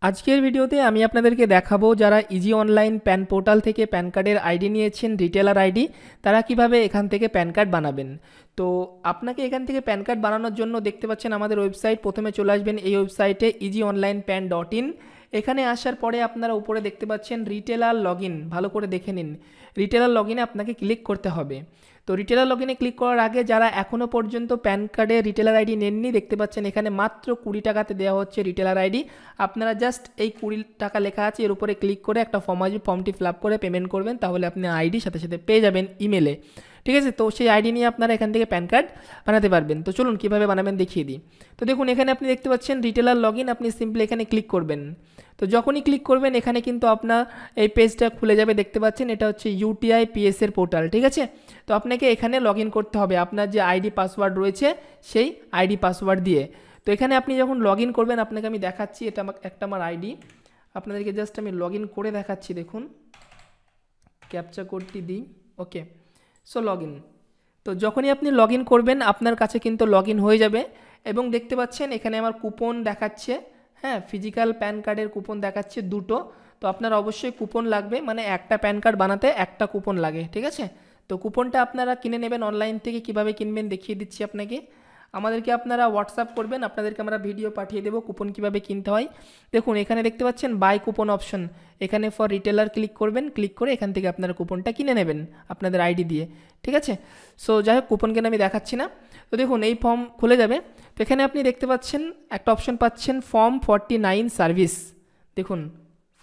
আজকের ভিডিওতে আমি আপনাদেরকে দেখাবো যারা ইজি অনলাইন প্যান পোর্টাল থেকে প্যান কার্ডের আইডি নিয়েছেন, রিটেলার আইডি, তারা কিভাবে এখান থেকে প্যান কার্ড বানাবেন। তো আপনাকে এখান থেকে প্যান কার্ড বানানোর জন্য দেখতে পাচ্ছেন আমাদের ওয়েবসাইট, প্রথমে চলে আসবেন এই ওয়েবসাইটে easyonlinepan.in। এখানে আসার পরে আপনারা উপরে দেখতে পাচ্ছেন রিটেলার লগ ইন, ভালো করে দেখে নিন। রিটেলার লগ ইনে আপনাকে ক্লিক করতে হবে। তো রিটেলার লগ ইনে ক্লিক করার আগে যারা এখনও পর্যন্ত প্যান কার্ডে রিটেলার আইডি নেননি, দেখতে পাচ্ছেন এখানে মাত্র 20 টাকাতে দেওয়া হচ্ছে রিটেলার আইডি। আপনারা জাস্ট এই 20 টাকা লেখা আছে এর উপরে ক্লিক করে একটা ফর্ম আসবে, ফর্মটি ফিল আপ করে পেমেন্ট করবেন, তাহলে আপনি আইডি সাথে সাথে পেয়ে যাবেন ইমেলে। ঠিক আছে, তো সেই আইডি নিয়ে আপনারা এখান থেকে প্যান কার্ড বানাতে পারবেন। তো চলুন কীভাবে বানাবেন দেখিয়ে দিই। তো দেখুন এখানে আপনি দেখতে পাচ্ছেন রিটেলার লগ ইন, আপনি সিম্পলি এখানে ক্লিক করবেন। তো যখনই ক্লিক করবেন এখানে কিন্তু আপনার এই পেজটা খুলে যাবে, দেখতে পাচ্ছেন এটা হচ্ছে ইউটিআই পিএস এর পোর্টাল। ঠিক আছে, তো আপনাকে এখানে লগ ইন করতে হবে আপনার যে আইডি পাসওয়ার্ড রয়েছে সেই আইডি পাসওয়ার্ড দিয়ে। তো এখানে আপনি যখন লগ ইন করবেন, আপনাকে আমি দেখাচ্ছি, এটা আমার আইডি, আপনাদেরকে জাস্ট আমি লগ ইন করে দেখাচ্ছি। দেখুন ক্যাপচা কোডটি দিই, ওকে। সো লগ ইন, তো যখনই আপনি লগ ইন করবেন আপনার কাছে কিন্তু লগ ইন হয়ে যাবে এবং দেখতে পাচ্ছেন এখানে আমার কুপন দেখাচ্ছে। হ্যাঁ, ফিজিক্যাল প্যান কার্ডের কুপন দেখাচ্ছে দুটো। তো আপনার অবশ্যই কুপন লাগবে, মানে একটা প্যান কার্ড বানাতে একটা কুপন লাগে। ঠিক আছে, তো কুপনটা আপনারা কিনে নেবেন অনলাইন থেকে। কিভাবে কিনবেন দেখিয়ে দিচ্ছি আপনাকে। আমাদেরকে আপনারা হোয়াটসঅ্যাপ করবেন, আপনাদেরকে আমরা ভিডিও পাঠিয়ে দেবো কুপন কীভাবে কিনতে হয়। দেখুন এখানে দেখতে পাচ্ছেন বাই কুপন অপশন, এখানে ফর রিটেলার ক্লিক করবেন, ক্লিক করে এখান থেকে আপনারা কুপনটা কিনে নেবেন আপনাদের আইডি দিয়ে। ঠিক আছে, সো যাই হোক কুপন কেন আমি দেখাচ্ছি না। তো দেখুন এই ফর্ম খুলে যাবে। তো এখানে আপনি দেখতে পাচ্ছেন একটা অপশন পাচ্ছেন ফর্ম 49 সার্ভিস। দেখুন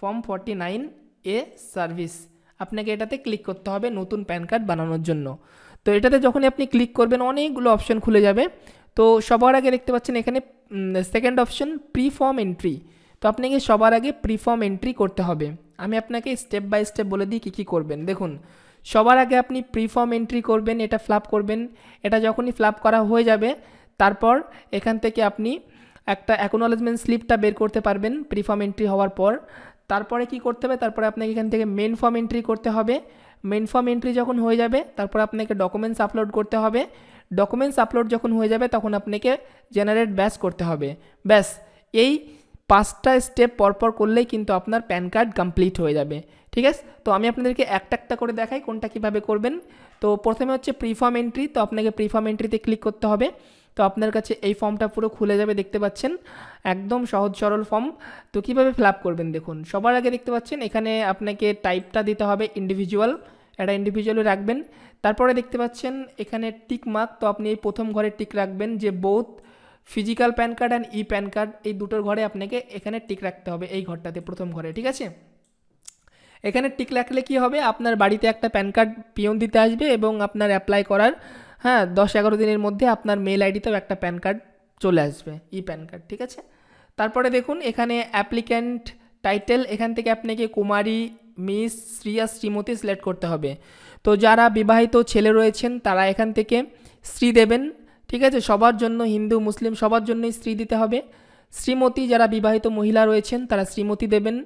ফর্ম 49 এ সার্ভিস, আপনাকে এটাতে ক্লিক করতে হবে নতুন প্যান কার্ড বানানোর জন্য। তো এটাতে যখনই আপনি ক্লিক করবেন অনেকগুলো অপশন খুলে যাবে। তো সবার আগে দেখতে পাচ্ছেন এখানে second option pre form entry. তো আপনাকে সবার আগে প্রি ফর্ম এন্ট্রি করতে হবে। আমি আপনাকে স্টেপ বাই স্টেপ বলে দিই কী কী করবেন। দেখুন সবার আগে আপনি প্রি ফর্ম এন্ট্রি করবেন, এটা ফিল আপ করবেন। এটা যখনই ফিল আপ করা হয়ে যাবে তারপর এখান থেকে আপনি একটা অ্যাকনোলেজমেন্ট স্লিপটা বের করতে পারবেন প্রি ফর্ম এন্ট্রি হওয়ার পর। তারপরে কি করতে হবে, তারপরে আপনাকে এখান থেকে মেন ফর্ম এন্ট্রি করতে হবে। মেন ফর্ম এন্ট্রি যখন হয়ে যাবে তারপর আপনাকে ডকুমেন্টস আপলোড করতে হবে। ডকুমেন্টস আপলোড যখন হয়ে যাবে তখন আপনাকে জেনারেট ব্যাচ করতে হবে। ব্যাস, এই 5টা স্টেপ পরপর করলেই কিন্তু আপনার প্যান কার্ড কমপ্লিট হয়ে যাবে। ঠিক আছে, তো আমি আপনাদেরকে একটা একটা করে দেখাই কোনটা কীভাবে করবেন। তো প্রথমে হচ্ছে প্রি ফর্ম এন্ট্রি, তো আপনাকে প্রি ফর্ম এন্ট্রিতে ক্লিক করতে হবে। তো আপনার কাছে এই ফর্মটা পুরো খুলে যাবে, দেখতে পাচ্ছেন একদম সহজ সরল ফর্ম। তো কীভাবে ফিল আপ করবেন দেখুন, সবার আগে দেখতে পাচ্ছেন এখানে আপনাকে টাইপটা দিতে হবে ইন্ডিভিজুয়াল, এটা ইন্ডিভিজুয়ালি রাখবেন। তারপরে দেখতে পাচ্ছেন এখানে টিক মার্ক, তো আপনি এই প্রথম ঘরে টিক রাখবেন যে both physical pan card and E pan card, এই দুটোর ঘরে আপনাকে এখানে টিক রাখতে হবে, এই ঘরটাতে প্রথম ঘরে। ঠিক আছে, এখানে টিক রাখলে কি হবে, আপনার বাড়িতে একটা প্যান কার্ড পিয়ন দিতে আসবে এবং আপনার অ্যাপ্লাই করার 10-11 দিনের মধ্যে আপনার মেল আইডিতেও একটা প্যান কার্ড চলে আসবে, ই প্যান কার্ড। ঠিক আছে, তারপরে দেখুন এখানে অ্যাপ্লিক্যান্ট টাইটেল, এখান থেকে আপনাকে কুমারী, মিস, শ্রী আর শ্রীমতী সিলেক্ট করতে হবে। তো যারা বিবাহিত ছেলে রয়েছেন তারা এখান থেকে শ্রী দেবেন। ঠিক আছে, সবার জন্য, হিন্দু মুসলিম সবার জন্যই শ্রী দিতে হবে। শ্রীমতী, যারা বিবাহিত মহিলা রয়েছেন তারা শ্রীমতী দেবেন।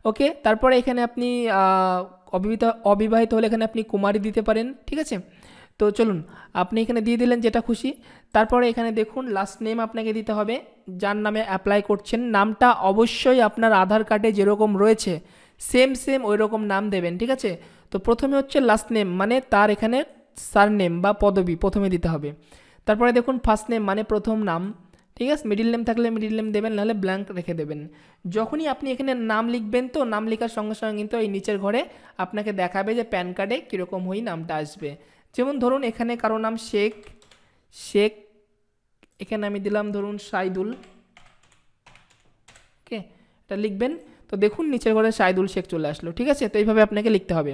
ওকে, তারপরে এখানে আপনি অবিবাহিত হলে এখানে আপনি কুমারী দিতে পারেন। ঠিক আছে, তো চলুন আপনি এখানে দিয়ে দিলেন যেটা খুশি। তারপরে এখানে দেখুন লাস্ট নেম আপনাকে দিতে হবে, যার নামে অ্যাপ্লাই করছেন নামটা অবশ্যই আপনার আধার কার্ডে যেরকম রয়েছে সেম ওই রকম নাম দেবেন। ঠিক আছে, তো প্রথমে হচ্ছে লাস্ট নেম, মানে তার এখানে সারনেম বা পদবি প্রথমে দিতে হবে। তারপরে দেখুন ফার্স্ট নেম মানে প্রথম নাম। ঠিক আছে, মিডিল নেম থাকলে মিডিল নেম দেবেন, নাহলে ব্ল্যাঙ্ক রেখে দেবেন। যখনই আপনি এখানে নাম লিখবেন তো নাম লেখার সঙ্গে সঙ্গে কিন্তু এই নিচের ঘরে আপনাকে দেখাবে যে প্যান কার্ডে কীরকম হয়ে নামটা আসবে। যেমন ধরুন এখানে কারো নাম শেখ, এখানে আমি দিলাম ধরুন সাইদুল। ওকে, এটা লিখবেন। তো দেখুন নিচের ঘরে সাইদুল শেখ চলে আসলো। ঠিক আছে, তো এইভাবে আপনাকে লিখতে হবে।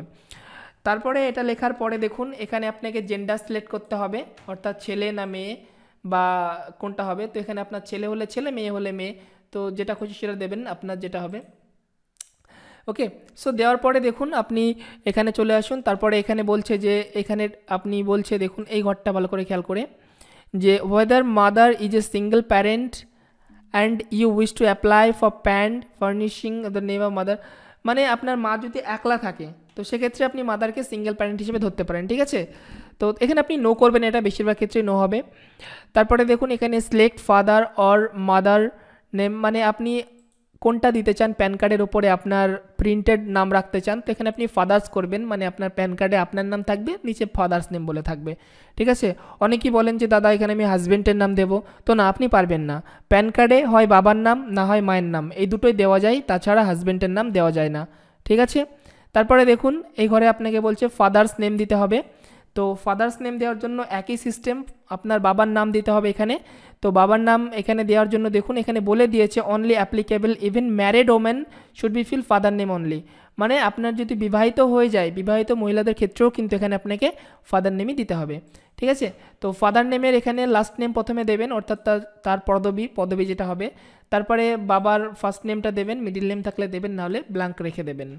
তারপরে এটা লেখার পরে দেখুন এখানে আপনাকে জেন্ডার সিলেক্ট করতে হবে, অর্থাৎ ছেলে না মেয়ে বা কোনটা হবে। তো এখানে আপনার ছেলে হলে ছেলে, মেয়ে হলে মেয়ে, তো যেটা খুশি সেটা দেবেন আপনার যেটা হবে। ওকে, সো দেওয়ার পরে দেখুন আপনি এখানে চলে আসুন। তারপরে এখানে বলছে যে এখানে আপনি বলছে দেখুন এই ঘরটা ভালো করে খেয়াল করে, যে whether mother is a single parent and you wish to apply for PAN furnishing the name of mother, মানে আপনার মা যদি একলা থাকে তো সেক্ষেত্রে আপনি মাদারকে সিঙ্গেল প্যারেন্ট হিসেবে ধরতে পারেন। ঠিক আছে, তো এখানে আপনি নো করবেন, এটা বেশিরভাগ ক্ষেত্রেই নো হবে। তারপরে দেখুন এখানে select father or mother name, মানে আপনি কোনটা দিতে চান, প্যান কার্ডের ওপরে আপনার প্রিন্টেড নাম রাখতে চান, তো এখানে আপনি ফাদার্স করবেন, মানে আপনার প্যান কার্ডে আপনার নাম থাকবে, নিচে ফাদার্স নেম বলে থাকবে। ঠিক আছে, অনেকেই বলেন যে দাদা এখানে আমি হাজব্যান্ডের নাম দেবো, তো না, আপনি পারবেন না। প্যান কার্ডে হয় বাবার নাম না হয় মায়ের নাম, এই দুটোই দেওয়া যায়, তাছাড়া হাজব্যান্ডের নাম দেওয়া যায় না। ঠিক আছে, তারপরে দেখুন এই ঘরে আপনাকে বলছে ফাদার্স নেম দিতে হবে। তো ফাদার্স নেম দেওয়ার জন্য একই সিস্টেম, আপনার বাবার নাম দিতে হবে এখানে। তো বাবার নাম এখানে দেওয়ার জন্য দেখুন এখানে বলে দিয়েছে only applicable even married women should be fill father name only, মানে আপনার যদি বিবাহিত হয়ে যায়, বিবাহিত মহিলাদের ক্ষেত্রেও কিন্তু এখানে আপনাকে ফাদার নেমই দিতে হবে। ঠিক আছে, তো ফাদার নেমের এখানে লাস্ট নেম প্রথমে দেবেন, অর্থাৎ তার পদবি যেটা হবে, তারপরে বাবার ফার্স্ট নেমটা দেবেন, মিডিল নেম থাকলে দেবেন, নাহলে ব্ল্যাঙ্ক রেখে দেবেন।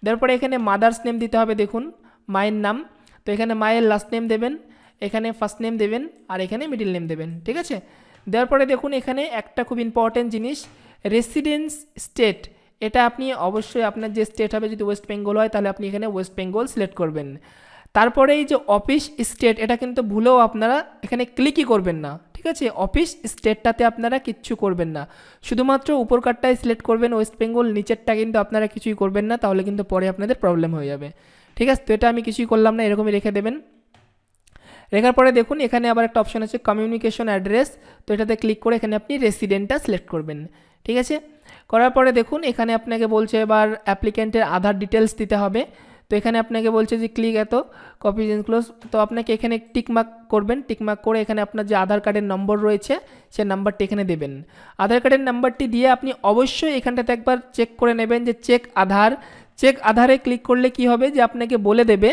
তারপরে এখানে মাদার্স নেম দিতে হবে, দেখুন মায়ের নাম, তো এখানে মায়ের লাস্ট নেম দেবেন, এখানে ফার্স্ট নেম দেবেন, আর এখানে মিডিল নেম দেবেন। ঠিক আছে, দেওয়ার পরে দেখুন এখানে একটা খুব ইম্পর্টেন্ট জিনিস, রেসিডেন্স স্টেট, এটা আপনি অবশ্যই আপনার যে স্টেট হবে, যদি ওয়েস্ট বেঙ্গল হয় তাহলে আপনি এখানে ওয়েস্ট বেঙ্গল সিলেক্ট করবেন। তারপরে এই যে অফিস স্টেট, এটা কিন্তু ভুলেও আপনারা এখানে ক্লিকই করবেন না। ঠিক আছে, অফিস স্টেটটাতে আপনারা কিচ্ছু করবেন না, শুধুমাত্র উপর কার্ডটাই সিলেক্ট করবেন ওয়েস্ট বেঙ্গল, নিচেরটা কিন্তু আপনারা কিছুই করবেন না, তাহলে কিন্তু পরে আপনাদের প্রবলেম হয়ে যাবে। ঠিক আছে, তো এটা আমি কিছুই করলাম না, এরকমই রেখে দেবেন। রেখার পরে দেখুন এখানে আবার একটা অপশন আছে কমিউনিকেশন অ্যাড্রেস, তো এটাতে ক্লিক করে এখানে আপনি রেসিডেন্টটা সিলেক্ট করবেন। ঠিক আছে, করার পরে দেখুন এখানে আপনাকে বলছে এবার অ্যাপ্লিক্যান্টের আধার ডিটেলস দিতে হবে। তো এখানে আপনাকে বলছে যে ক্লিক এত কপি এনক্লোজ, তো আপনাকে এখানে টিকমার্ক করবেন, টিকমার্ক করে এখানে আপনার যে আধার কার্ডের নম্বর রয়েছে সে নাম্বারটি এখানে দেবেন। আধার কার্ডের নাম্বারটি দিয়ে আপনি অবশ্যই এখানটাতে একবার চেক করে নেবেন যে চেক আধারে ক্লিক করলে কি হবে, যে আপনাকে বলে দেবে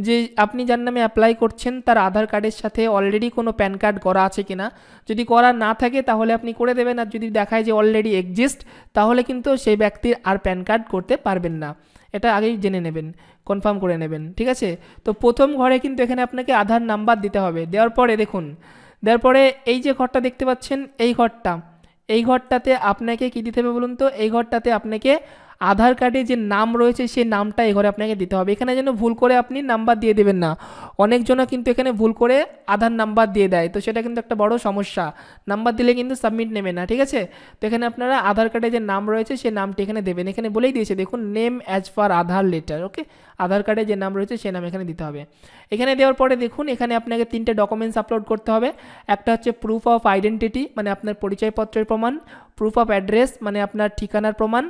যে আপনি যার নামে অ্যাপ্লাই করছেন তার আধার কার্ডের সাথে অলরেডি কোনো প্যান কার্ড করা আছে কিনা, যদি করা না থাকে তাহলে আপনি করে দেবেন, আর যদি দেখায় যে অলরেডি এক্সিস্ট তাহলে কিন্তু সেই ব্যক্তির আর প্যান কার্ড করতে পারবেন না, এটা আগেই জেনে নেবেন, কনফার্ম করে নেবেন। ঠিক আছে, তো প্রথম ঘরে কিন্তু এখানে আপনাকে আধার নাম্বার দিতে হবে। দেওয়ার পরে দেখুন, দেওয়ার পরে এই যে ঘরটা দেখতে পাচ্ছেন, এই ঘরটাতে আপনাকে কি দিতে হবে বলুন তো, এই ঘরটাতে আপনাকে আধার কার্ডে যে নাম রয়েছে সেই নামটা এই ঘরে আপনাকে দিতে হবে। এখানে যেন ভুল করে আপনি নাম্বার দিয়ে দেবেন না, অনেকজনা কিন্তু এখানে ভুল করে আধার নাম্বার দিয়ে দেয়, তো সেটা কিন্তু একটা বড় সমস্যা, নাম্বার দিলে কিন্তু সাবমিট নেবে না। ঠিক আছে, তো এখানে আপনারা আধার কার্ডে যে নাম রয়েছে সেই নামটি এখানে দেবেন, এখানে বলেই দিয়েছে দেখুন নেম অ্যাজ পার আধার লেটার। ওকে, আধার কার্ডে যে নাম রয়েছে সেই নাম এখানে দিতে হবে। এখানে দেওয়ার পরে দেখুন এখানে আপনাকে 3টে ডকুমেন্টস আপলোড করতে হবে। একটা হচ্ছে প্রুফ অফ আইডেন্টিটি, মানে আপনার পরিচয়পত্রের প্রমাণ, প্রুফ অফ অ্যাড্রেস মানে আপনার ঠিকানার প্রমাণ,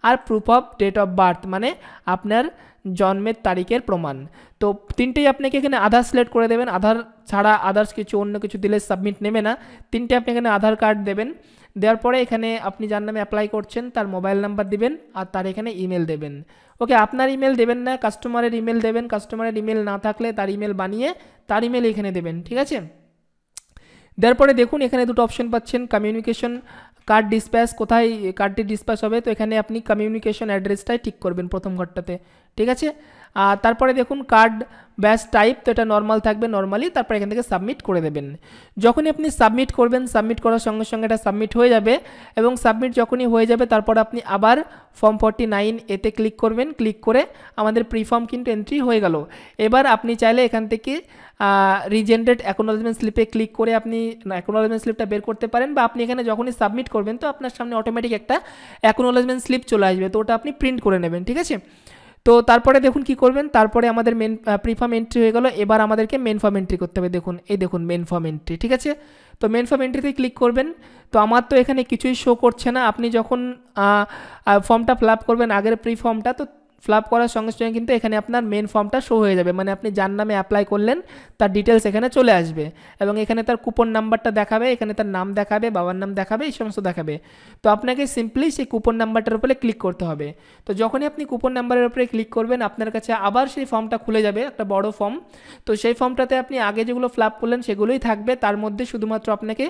আর proof of date of birth মানে আপনার জন্মের তারিখের প্রমাণ। তো 3টেই আপনাকে এখানে আধার সিলেক্ট করে দেবেন, আধার ছাড়া আদার্স কিছু অন্য কিছু দিলে সাবমিট নেবে না। 3টে আপনি এখানে আধার কার্ড দেবেন, দেওয়ার পরে এখানে আপনি যার নামে অ্যাপ্লাই করছেন তার মোবাইল নাম্বার দিবেন, আর তার এখানে ইমেল দেবেন। ওকে, আপনার ইমেল দেবেন না, কাস্টমারের ইমেল দেবেন, কাস্টমারের ইমেল না থাকলে তার ইমেল বানিয়ে তার ইমেল এখানে দেবেন। ঠিক আছে, দেওয়ার পরে দেখুন এখানে দুটো অপশন পাচ্ছেন, কমিউনিকেশন কার্ড ডিসপ্যাচ, কোথায় কার্ডটি ডিসপ্যাচ হবে, তো এখানে আপনি কমিউনিকেশন অ্যাড্রেসটাই ঠিক করবেন প্রথম ঘরটাতে। ঠিক আছে, আর তারপরে দেখুন কার্ড ব্যাচ টাইপ, তো এটা নর্মাল থাকবে, নর্মালি, তারপরে এখান থেকে সাবমিট করে দেবেন। যখনই আপনি সাবমিট করবেন, সাবমিট করার সঙ্গে সঙ্গে এটা সাবমিট হয়ে যাবে, এবং সাবমিট যখনই হয়ে যাবে তারপর আপনি আবার ফর্ম 49 এতে ক্লিক করবেন, ক্লিক করে আমাদের প্রি ফর্ম কিন্তু এন্ট্রি হয়ে গেল। এবার আপনি চাইলে এখান থেকে রিজেনারেট অ্যাকনোলেজমেন্ট স্লিপে ক্লিক করে আপনি অ্যাকনোলেজমেন্ট স্লিপটা বের করতে পারেন, বা আপনি এখানে যখনই সাবমিট করবেন তো আপনার সামনে অটোমেটিক একটা অ্যাকনোলেজমেন্ট স্লিপ চলে আসবে, তো ওটা আপনি প্রিন্ট করে নেবেন। ঠিক আছে, তো তারপরে দেখুন কি করবেন, তারপরে আমাদের মেন প্রি ফর্ম এন্ট্রি হয়ে গেল, এবার আমাদেরকে মেন ফর্ম এন্ট্রি করতে হবে। দেখুন এই দেখুন মেন ফর্ম এন্ট্রি। ঠিক আছে, তো মেন ফর্ম এন্ট্রিতে ক্লিক করবেন। তো আমার তো এখানে কিছুই শো করছে না, আপনি যখন ফর্মটা ফিল আপ করবেন আগের প্রি ফর্মটা, তো ফিল আপ করার সঙ্গে সঙ্গে কিন্তু এখানে আপনার মেন ফর্মটা শো হয়ে যাবে, মানে আপনি যার নামে অ্যাপ্লাই করলেন তার ডিটেলস এখানে চলে আসবে, এবং এখানে তার কুপন নাম্বারটা দেখাবে, এখানে তার নাম দেখাবে, বাবার নাম দেখাবে, এই সমস্ত দেখাবে। তো আপনাকে সিম্পলি সেই কুপন নাম্বারটার উপরে ক্লিক করতে হবে। তো যখনই আপনি কুপন নাম্বারের উপরে ক্লিক করবেন আপনার কাছে আবার সেই ফর্মটা খুলে যাবে, একটা বড় ফর্ম। তো সেই ফর্মটাতে আপনি আগে যেগুলো ফিল আপ করলেন সেগুলোই থাকবে, তার মধ্যে শুধুমাত্র আপনাকে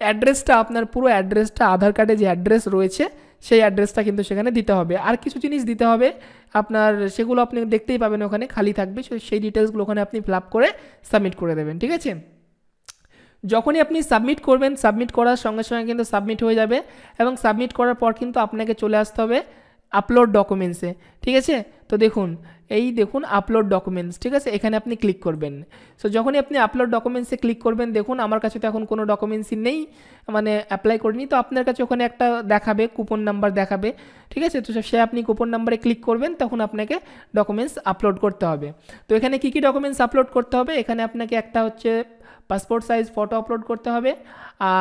অ্যাড্রেসটা, আপনার পুরো অ্যাড্রেসটা, আধার কার্ডে যে অ্যাড্রেস রয়েছে সেই অ্যাড্রেসটা কিন্তু সেখানে দিতে হবে, আর কিছু জিনিস দিতে হবে আপনার, সেগুলো আপনি দেখতেই পাবেন ওখানে খালি থাকবে, সেই ডিটেলসগুলো ওখানে আপনি ফিল আপ করে সাবমিট করে দেবেন। ঠিক আছে, যখনই আপনি সাবমিট করবেন, সাবমিট করার সঙ্গে সঙ্গে কিন্তু সাবমিট হয়ে যাবে, এবং সাবমিট করার পর কিন্তু আপনাকে চলে আসতে হবে আপলোড ডকুমেন্টসে, ঠিক আছে। তো দেখুন, এই দেখুন আপলোড ডকুমেন্টস, ঠিক আছে, এখানে আপনি ক্লিক করবেন। সো যখনই আপনি আপলোড ডকুমেন্টসে ক্লিক করবেন, দেখুন আমার কাছে তো এখন কোনো ডকুমেন্টসই নেই, মানে অ্যাপ্লাই করিনি। তো আপনার কাছে ওখানে একটা দেখাবে, কুপন নাম্বার দেখাবে, ঠিক আছে। তো সে আপনি কুপন নাম্বারে ক্লিক করবেন, তখন আপনাকে ডকুমেন্টস আপলোড করতে হবে। তো এখানে কী কী ডকুমেন্টস আপলোড করতে হবে, এখানে আপনাকে একটা হচ্ছে পাসপোর্ট সাইজ ফটো আপলোড করতে হবে,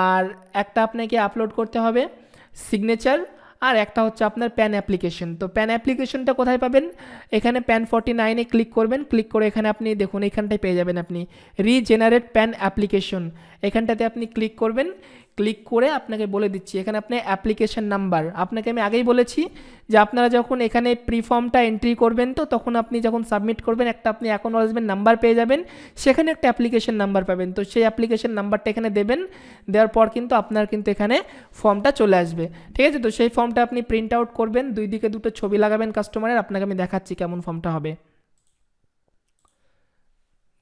আর একটা আপনাকে আপলোড করতে হবে সিগনেচার, আর একটা হচ্ছে আপনার প্যান অ্যাপ্লিকেশন। তো প্যান অ্যাপ্লিকেশনটা কোথায় পাবেন, এখানে প্যান 49-এ ক্লিক করবেন, ক্লিক করে এখানে আপনি দেখুন এখানটায় পেয়ে যাবেন আপনি রিজেনারেট প্যান অ্যাপ্লিকেশন, এখানটাতে আপনি ক্লিক করবেন। ক্লিক করে আপনাকে বলে দিচ্ছি এখানে আপনি অ্যাপ্লিকেশন নাম্বার, আপনাকে আমি আগেই বলেছি যে আপনারা যখন এখানে প্রি ফর্মটা এন্ট্রি করবেন, তো তখন আপনি যখন সাবমিট করবেন একটা আপনি অ্যাকনোলেজমেন্ট নাম্বার পেয়ে যাবেন, সেখানে একটা অ্যাপ্লিকেশন নাম্বার পাবেন। তো সেই অ্যাপ্লিকেশন নাম্বারটা এখানে দেবেন, দেওয়ার পর কিন্তু আপনার কিন্তু এখানে ফর্মটা চলে আসবে, ঠিক আছে। তো সেই ফর্মটা আপনি প্রিন্ট আউট করবেন, দুই দিকে দুটো ছবি লাগাবেন কাস্টমারের, আপনাকে আমি দেখাচ্ছি কেমন ফর্মটা হবে।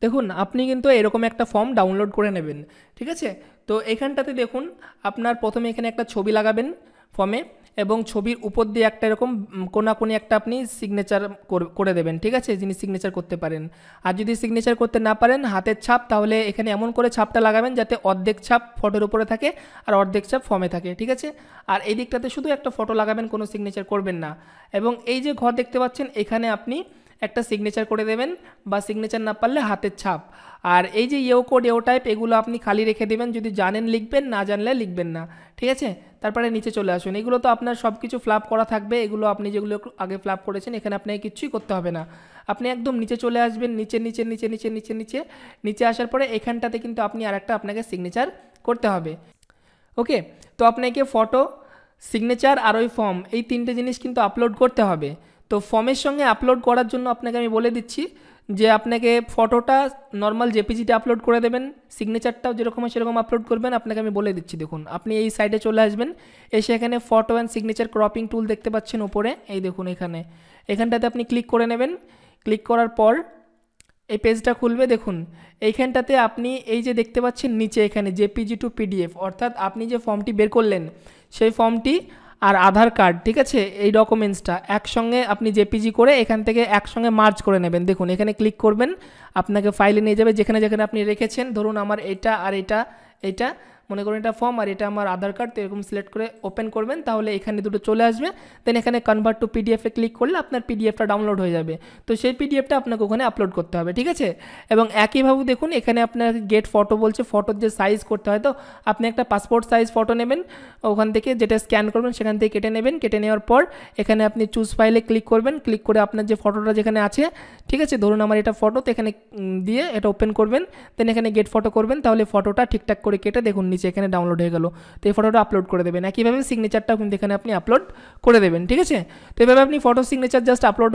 দেখুন আপনি কিন্তু এরকম একটা ফর্ম ডাউনলোড করে নেবেন, ঠিক আছে। তো এখানটাতে দেখুন আপনার প্রথমে এখানে একটা ছবি লাগাবেন ফর্মে, এবং ছবির উপর দিয়ে একটা এরকম কোনাকুনি একটা আপনি সিগনেচার করে দেবেন, ঠিক আছে, যিনি সিগনেচার করতে পারেন। আর যদি সিগনেচার করতে না পারেন হাতের ছাপ, তাহলে এখানে এমন করে ছাপটা লাগাবেন যাতে অর্ধেক ছাপ ফটোর উপরে থাকে আর অর্ধেক ছাপ ফর্মে থাকে, ঠিক আছে। আর এই দিকটাতে শুধু একটা ফটো লাগাবেন, কোনো সিগনেচার করবেন না। এবং এই যে ঘর দেখতে পাচ্ছেন, এখানে আপনি একটা সিগনেচার করে দেবেন, বা সিগনেচার না পারলে হাতের ছাপ। আর এই যে ইও কোড ইও টাইপ, এগুলো আপনি খালি রেখে দেবেন, যদি জানেন লিখবেন, না জানলে লিখবেন না, ঠিক আছে। তারপরে নিচে চলে আসুন, এগুলো তো আপনার সব কিছু ফ্ল্যাপ করা থাকবে, এগুলো আপনি যেগুলো আগে ফ্ল্যাপ করেছেন, এখানে আপনাকে কিচ্ছুই করতে হবে না। আপনি একদম নিচে চলে আসবেন, নিচে নিচে নিচে নিচে নিচে নিচে নিচে আসার পরে এখানটাতে কিন্তু আপনি আরেকটা আপনাকে সিগনেচার করতে হবে, ওকে। তো আপনাকে ফটো, সিগনেচার আর ওই ফর্ম, এই তিনটে জিনিস কিন্তু আপলোড করতে হবে। তো ফর্মের সঙ্গে আপলোড করার জন্য আপনাকে আমি বলে দিচ্ছি যে আপনাকে ফটোটা নর্মাল জেপিজিতে আপলোড করে দেবেন, সিগনেচারটাও যেরকম হয় সেরকম আপলোড করবেন। আপনাকে আমি বলে দিচ্ছি, দেখুন আপনি এই সাইডে চলে আসবেন, এসে এখানে ফটো অ্যান্ড সিগনেচার ক্রপিং টুল দেখতে পাচ্ছেন ওপরে, এই দেখুন এখানটাতে আপনি ক্লিক করে নেবেন। ক্লিক করার পর এই পেজটা খুলবে, দেখুন এইখানটাতে আপনি এই যে দেখতে পাচ্ছেন নিচে এখানে জেপিজি টু পিডিএফ, অর্থাৎ আপনি যে ফর্মটি বের করলেন সেই ফর্মটি আর আধার কার্ড, ঠিক আছে, এই ডকুমেন্টসটা একসঙ্গে আপনি জেপিজি করে এখান থেকে একসঙ্গে মার্জ করে নেবেন। দেখুন এখানে ক্লিক করবেন, আপনাকে ফাইলে নিয়ে যাবে যেখানে যেখানে আপনি রেখেছেন। ধরুন আমার এটা আর এটা মনে করুন এটা ফর্ম আর এটা আমার আধার কার্ড, তো এরকম সিলেক্ট করে ওপেন করবেন, তাহলে এখানে দুটো চলে আসবে। দেন এখানে কনভার্ট টু পিডিএফে ক্লিক করলে আপনার পিডিএফটা ডাউনলোড হয়ে যাবে। তো সেই পিডিএফটা আপনাকে ওখানে আপলোড করতে হবে, ঠিক আছে। এবং একইভাবে দেখুন এখানে আপনার গেট ফটো বলছে, ফটোর যে সাইজ করতে হয়, তো আপনি একটা পাসপোর্ট সাইজ ফটো নেবেন, ওখান থেকে যেটা স্ক্যান করবেন সেখান থেকে কেটে নেবেন। কেটে নেওয়ার পর এখানে আপনি চুজ ফাইলে ক্লিক করবেন, ক্লিক করে আপনার যে ফটোটা যেখানে আছে, ঠিক আছে, ধরুন আমার এটা ফটো, তো এখানে দিয়ে এটা ওপেন করবেন। দেন এখানে গেট ফটো করবেন, তাহলে ফটোটা ঠিকঠাক করে কেটে দেখুন নিচে এখানে ডাউনলোড হয়ে গেল। তো এই ফটোটা আপলোড করে দেবেন। একইভাবে সিগনেচারটাও কিন্তু এখানে আপনি আপলোড করে দেবেন, ঠিক আছে। তো এভাবে আপনি ফটো সিগনেচার জাস্ট আপলোড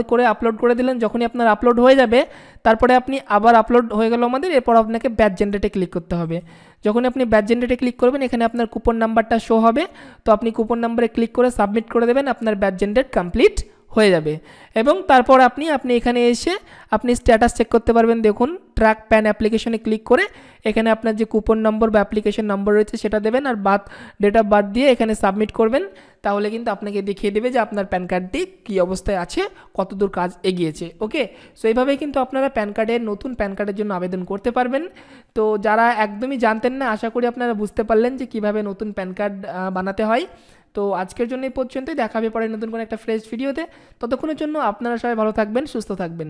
করে দিলেন। যখনই আপনার আপলোড হয়ে যাবে, তারপরে আপনি আবার আপলোড হয়ে গেল আমাদের, এরপর আপনাকে ব্যাচ জেনারেটে ক্লিক করতে হবে। যখন আপনি ব্যাচ জেনারেটে ক্লিক করবেন, এখানে আপনার কুপন নাম্বারটা শো হবে, তো আপনি কুপন নাম্বারে ক্লিক করে সাবমিট করে দেবেন, আপনার ব্যাচ জেনারেট কমপ্লিট হয়ে যাবে। এবং তারপর আপনি এখানে এসে আপনি স্ট্যাটাস চেক করতে পারবেন। দেখুন ট্র্যাক প্যান অ্যাপ্লিকেশনে ক্লিক করে এখানে আপনার যে কুপন নম্বর বা অ্যাপ্লিকেশন নম্বর রয়েছে সেটা দেবেন, আর ডেট অফ বার্থ দিয়ে এখানে সাবমিট করবেন। তাহলে কিন্তু আপনাকে দেখিয়ে দেবে যে আপনার প্যান কার্ডটি কী অবস্থায় আছে, কতদূর কাজ এগিয়েছে, ওকে। সো এইভাবেই কিন্তু আপনারা নতুন প্যান কার্ডের জন্য আবেদন করতে পারবেন। তো যারা একদমই জানতেন না, আশা করি আপনারা বুঝতে পারলেন যে কীভাবে নতুন প্যান কার্ড বানাতে হয়। তো আজকের জন্য এই পর্যন্তই, দেখা হবে পরে নতুন কোনো একটা ফ্রেশ ভিডিওতে। ততক্ষণের জন্য আপনারা সবাই ভালো থাকবেন, সুস্থ থাকবেন।